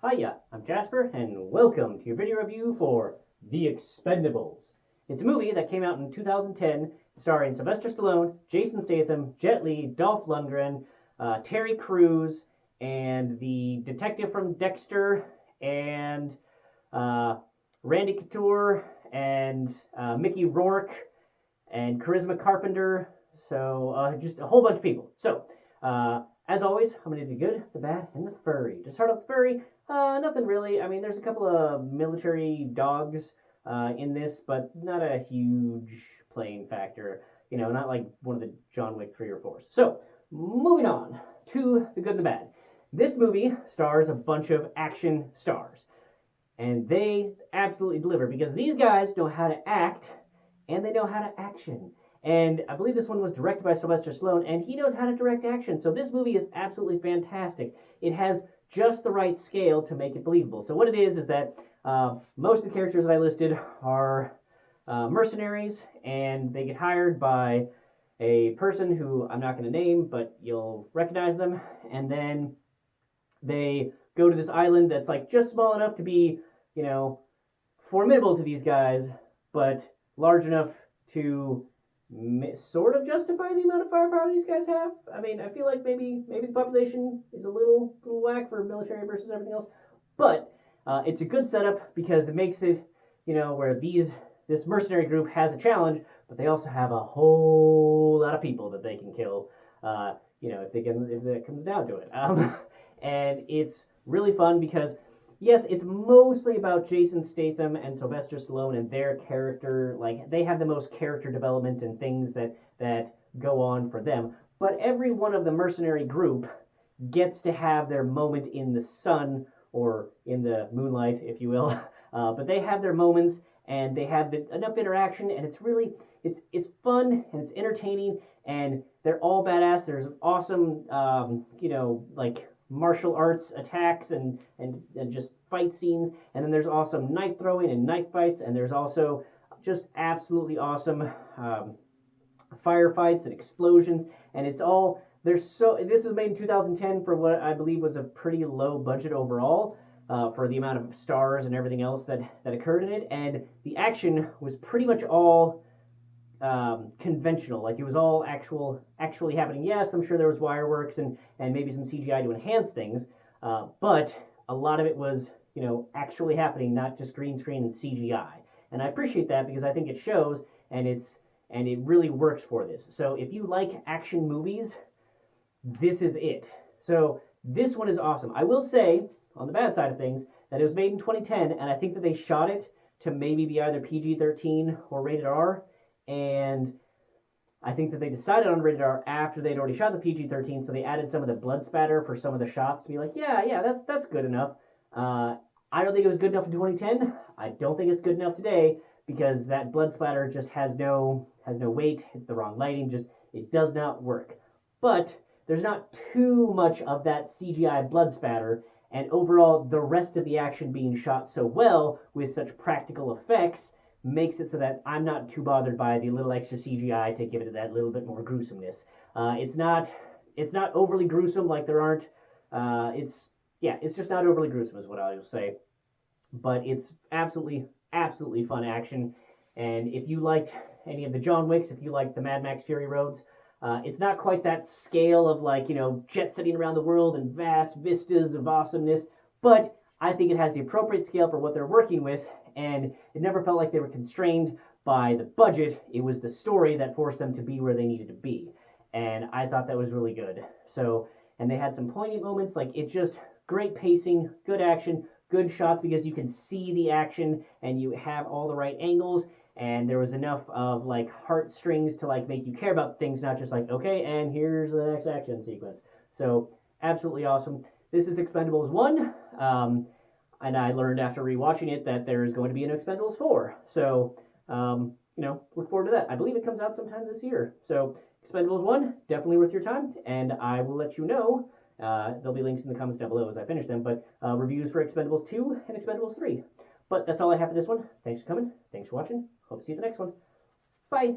Hiya, I'm Jasper, and welcome to your video review for The Expendables. It's a movie that came out in 2010, starring Sylvester Stallone, Jason Statham, Jet Li, Dolph Lundgren, Terry Crews, and the detective from Dexter, and uh, Randy Couture, and Mickey Rourke, and Charisma Carpenter. So just a whole bunch of people. So as always, I'm going to do the good, the bad, and the furry. To start off the furry, nothing really. I mean, there's a couple of military dogs in this, but not a huge playing factor. You know, not like one of the John Wick 3 or 4s. So, moving on to the good and the bad. This movie stars a bunch of action stars. And they absolutely deliver because these guys know how to act and they know how to action. And I believe this one was directed by Sylvester Stallone, and he knows how to direct action. So this movie is absolutely fantastic. It has just the right scale to make it believable. So what it is that most of the characters that I listed are mercenaries, and they get hired by a person who I'm not going to name, but you'll recognize them. And then they go to this island that's like just small enough to be, you know, formidable to these guys, but large enough to sort of justify the amount of firepower these guys have. I mean, I feel like maybe the population is a little whack for military versus everything else, but it's a good setup because it makes it, where this mercenary group has a challenge, but they also have a whole lot of people that they can kill. If it comes down to it, and it's really fun because yes, it's mostly about Jason Statham and Sylvester Stallone and their character. Like, they have the most character development and things that go on for them. But every one of the mercenary group gets to have their moment in the sun or in the moonlight, if you will. But they have their moments and they have enough interaction, and it's really it's fun and it's entertaining, and they're all badass. There's awesome, like martial arts attacks and just fight scenes, and then there's awesome knife throwing and knife fights, and there's also just absolutely awesome firefights and explosions, and it's all this was made in 2010 for what I believe was a pretty low budget overall, for the amount of stars and everything else that occurred in it, and the action was pretty much all conventional. Like, it was all actually happening. Yes, I'm sure there was wire works and maybe some CGI to enhance things, but a lot of it was actually happening, not just green screen and CGI. And I appreciate that because I think it shows, and it really works for this. So if you like action movies, this is it. So this one is awesome. I will say, on the bad side of things, that it was made in 2010, and I think that they shot it to maybe be either PG-13 or rated R, and I think that they decided on rated R after they'd already shot the PG-13, so they added some of the blood spatter for some of the shots to be like, yeah, that's good enough. I don't think it was good enough in 2010. I don't think it's good enough today because that blood splatter just has no weight. It's the wrong lighting. Just, it does not work. But there's not too much of that CGI blood spatter, and overall, the rest of the action being shot so well with such practical effects makes it so that I'm not too bothered by the little extra CGI to give it that little bit more gruesomeness. It's not overly gruesome, like there aren't. It's just not overly gruesome is what I will say. But it's absolutely fun action. And if you liked any of the John Wicks, if you liked the Mad Max Fury Roads, it's not quite that scale of, like, jet setting around the world and vast vistas of awesomeness, but I think it has the appropriate scale for what they're working with, and it never felt like they were constrained by the budget. It was the story that forced them to be where they needed to be, and I thought that was really good. So, and they had some poignant moments, like, it just, great pacing, good action, good shots because you can see the action and you have all the right angles, and there was enough of, like, heartstrings to, like, make you care about things, not just like, okay, and here's the next action sequence. So absolutely awesome. This is Expendables 1, and I learned after rewatching it that there's going to be an Expendables 4. So look forward to that. I believe it comes out sometime this year. So Expendables 1, definitely worth your time, and I will let you know. There'll be links in the comments down below as I finish them, but reviews for Expendables 2 and Expendables 3. But that's all I have for this one. Thanks for coming. Thanks for watching. Hope to see you at the next one. Bye.